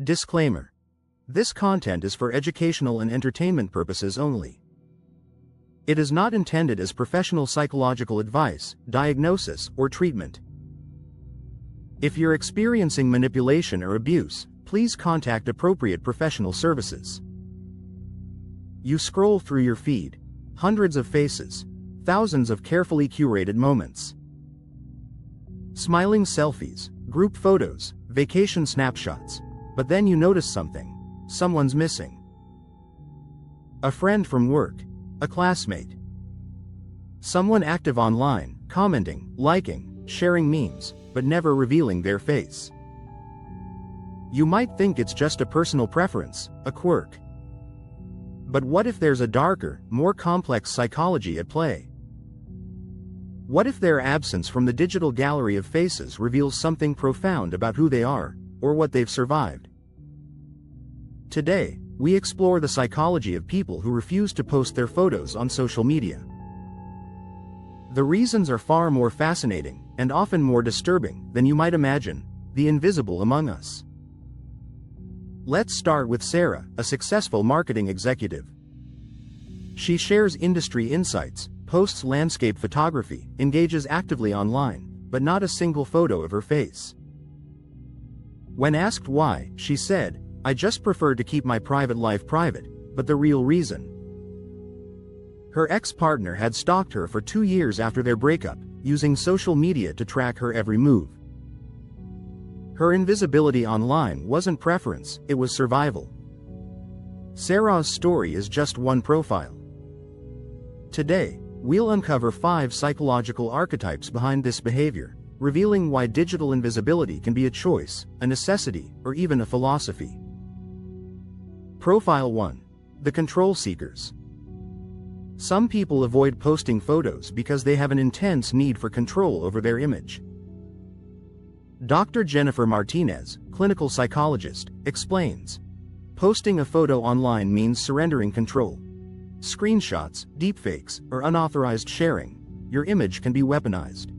Disclaimer. This content is for educational and entertainment purposes only. It is not intended as professional psychological advice, diagnosis, or treatment. If you're experiencing manipulation or abuse, please contact appropriate professional services. You scroll through your feed, hundreds of faces, thousands of carefully curated moments. Smiling selfies, group photos, vacation snapshots. But then you notice something. Someone's missing. A friend from work, a classmate. Someone active online, commenting, liking, sharing memes, but never revealing their face. You might think it's just a personal preference, a quirk. But what if there's a darker, more complex psychology at play? What if their absence from the digital gallery of faces reveals something profound about who they are, or what they've survived? Today, we explore the psychology of people who refuse to post their photos on social media. The reasons are far more fascinating, and often more disturbing, than you might imagine, the invisible among us. Let's start with Sarah, a successful marketing executive. She shares industry insights, posts landscape photography, engages actively online, but not a single photo of her face. When asked why, she said, "I just prefer to keep my private life private, but the real reason." Her ex-partner had stalked her for 2 years after their breakup, using social media to track her every move. Her invisibility online wasn't preference, it was survival. Sarah's story is just one profile. Today, we'll uncover 5 psychological archetypes behind this behavior, revealing why digital invisibility can be a choice, a necessity, or even a philosophy. Profile 1. The control seekers. Some people avoid posting photos because they have an intense need for control over their image. Dr. Jennifer Martinez, clinical psychologist, explains, posting a photo online means surrendering control. Screenshots, deepfakes, or unauthorized sharing, your image can be weaponized.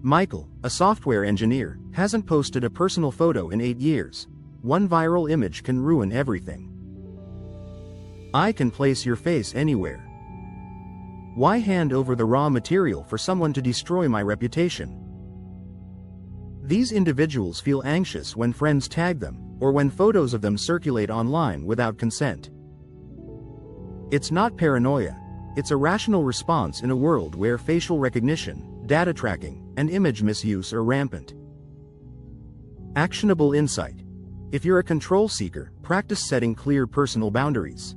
Michael, a software engineer, hasn't posted a personal photo in 8 years. One viral image can ruin everything. I can place your face anywhere. Why hand over the raw material for someone to destroy my reputation? These individuals feel anxious when friends tag them, or when photos of them circulate online without consent. It's not paranoia, it's a rational response in a world where facial recognition, data tracking, and image misuse are rampant. Actionable insight. If you're a control seeker, practice setting clear personal boundaries.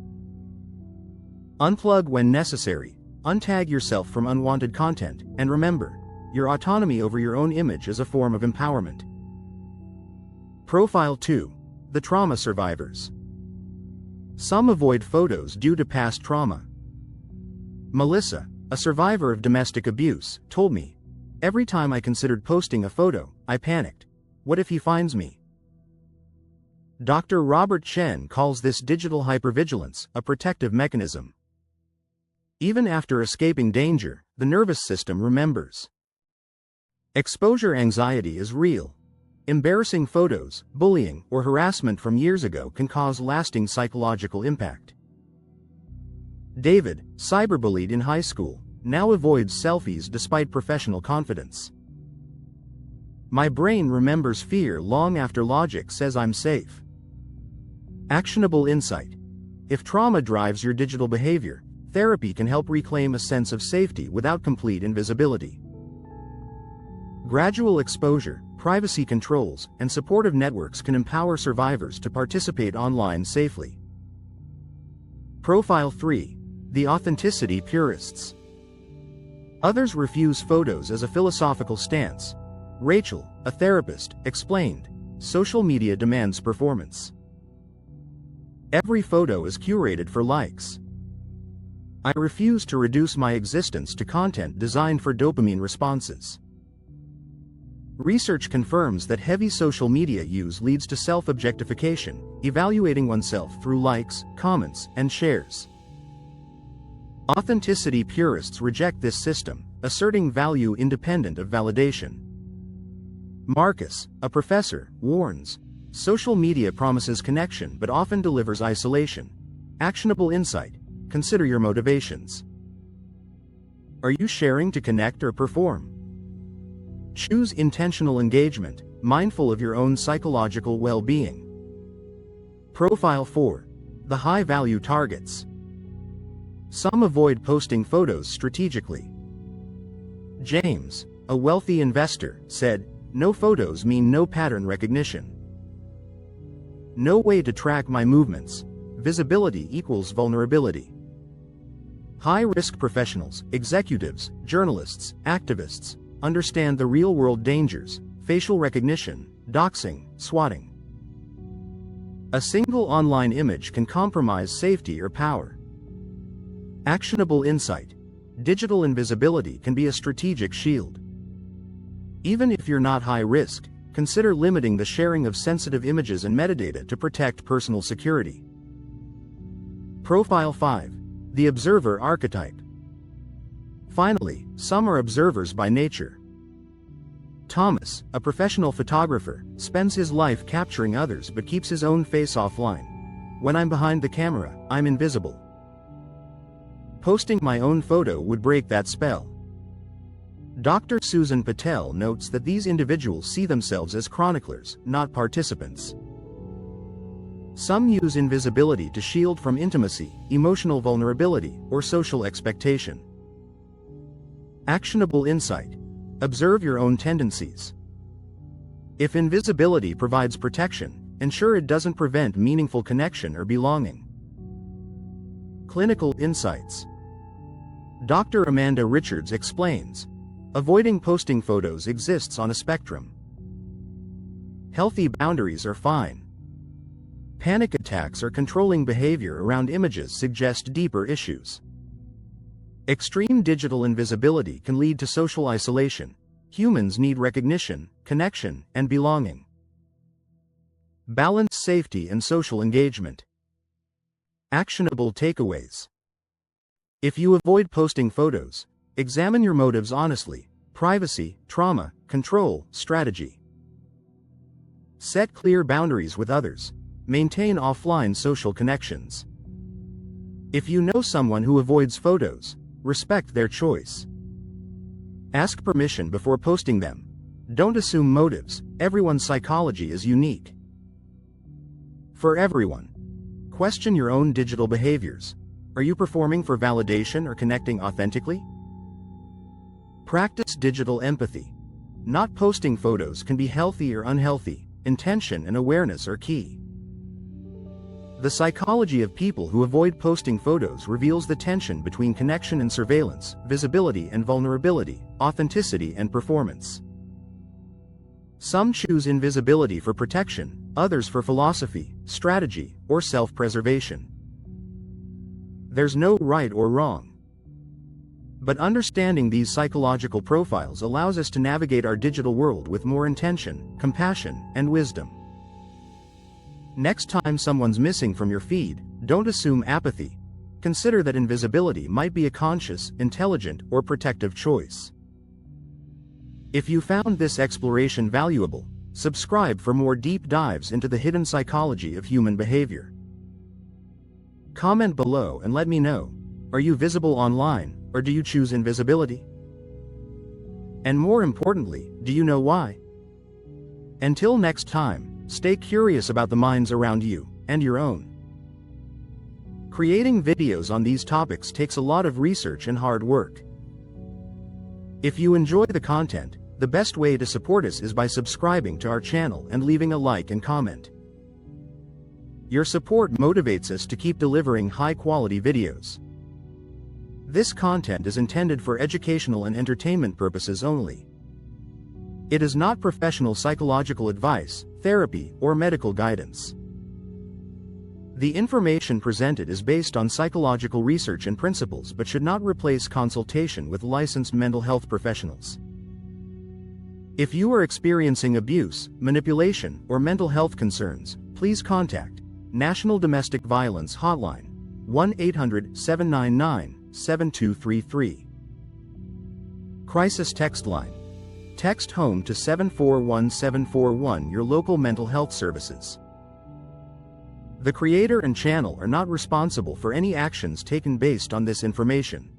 Unplug when necessary, untag yourself from unwanted content, and remember, your autonomy over your own image is a form of empowerment. Profile 2. The trauma survivors. Some avoid photos due to past trauma. Melissa, a survivor of domestic abuse, told me, "Every time I considered posting a photo, I panicked. What if he finds me?" Dr. Robert Chen calls this digital hypervigilance a protective mechanism. Even after escaping danger, the nervous system remembers. Exposure anxiety is real. Embarrassing photos, bullying, or harassment from years ago can cause lasting psychological impact. David, cyberbullied in high school, now avoids selfies despite professional confidence. My brain remembers fear long after logic says I'm safe. Actionable insight. If trauma drives your digital behavior, therapy can help reclaim a sense of safety without complete invisibility. Gradual exposure, privacy controls, and supportive networks can empower survivors to participate online safely. Profile 3. The authenticity purists. Others refuse photos as a philosophical stance. Rachel, a therapist, explained, social media demands performance. Every photo is curated for likes. I refuse to reduce my existence to content designed for dopamine responses. Research confirms that heavy social media use leads to self-objectification, evaluating oneself through likes, comments, and shares. Authenticity purists reject this system, asserting value independent of validation. Marcus, a professor, warns, Social media promises connection but often delivers isolation. Actionable insight: consider your motivations. Are you sharing to connect or perform? Choose intentional engagement, mindful of your own psychological well-being. Profile 4. The high-value targets. Some avoid posting photos strategically. James, a wealthy investor, said, "No photos mean no pattern recognition. No way to track my movements. Visibility equals vulnerability." High-risk professionals, executives, journalists, activists, understand the real-world dangers: facial recognition, doxing, swatting. A single online image can compromise safety or power. Actionable insight: digital invisibility can be a strategic shield. Even if you're not high risk, consider limiting the sharing of sensitive images and metadata to protect personal security. Profile 5. The observer archetype. Finally, some are observers by nature. Thomas, a professional photographer, spends his life capturing others but keeps his own face offline. "When I'm behind the camera, I'm invisible. Posting my own photo would break that spell." Dr. Susan Patel notes that these individuals see themselves as chroniclers, not participants. Some use invisibility to shield from intimacy, emotional vulnerability, or social expectation. Actionable insight: observe your own tendencies. If invisibility provides protection, ensure it doesn't prevent meaningful connection or belonging. Clinical insights. Dr. Amanda Richards explains, avoiding posting photos exists on a spectrum. Healthy boundaries are fine. Panic attacks or controlling behavior around images suggest deeper issues. Extreme digital invisibility can lead to social isolation. Humans need recognition, connection, and belonging. Balance safety and social engagement. Actionable takeaways. If you avoid posting photos, examine your motives honestly: privacy, trauma, control, strategy. Set clear boundaries with others. Maintain offline social connections. If you know someone who avoids photos, respect their choice. Ask permission before posting them. Don't assume motives. Everyone's psychology is unique. For everyone, question your own digital behaviors. Are you performing for validation or connecting authentically? Practice digital empathy. Not posting photos can be healthy or unhealthy. Intention and awareness are key. The psychology of people who avoid posting photos reveals the tension between connection and surveillance, visibility and vulnerability, authenticity and performance. Some choose invisibility for protection, others for philosophy, strategy, or self-preservation. There's no right or wrong. But understanding these psychological profiles allows us to navigate our digital world with more intention, compassion, and wisdom. Next time someone's missing from your feed, don't assume apathy. Consider that invisibility might be a conscious, intelligent, or protective choice. If you found this exploration valuable, subscribe for more deep dives into the hidden psychology of human behavior. Comment below and let me know, are you visible online, or do you choose invisibility? And more importantly, do you know why? Until next time, stay curious about the minds around you, and your own. Creating videos on these topics takes a lot of research and hard work. If you enjoy the content, the best way to support us is by subscribing to our channel and leaving a like and comment. Your support motivates us to keep delivering high-quality videos. This content is intended for educational and entertainment purposes only. It is not professional psychological advice, therapy, or medical guidance. The information presented is based on psychological research and principles but should not replace consultation with licensed mental health professionals. If you are experiencing abuse, manipulation, or mental health concerns, please contact National Domestic Violence Hotline, 1-800-799-7233. Crisis Text Line, Text HOME to 741741, your local mental health services. The creator and channel are not responsible for any actions taken based on this information.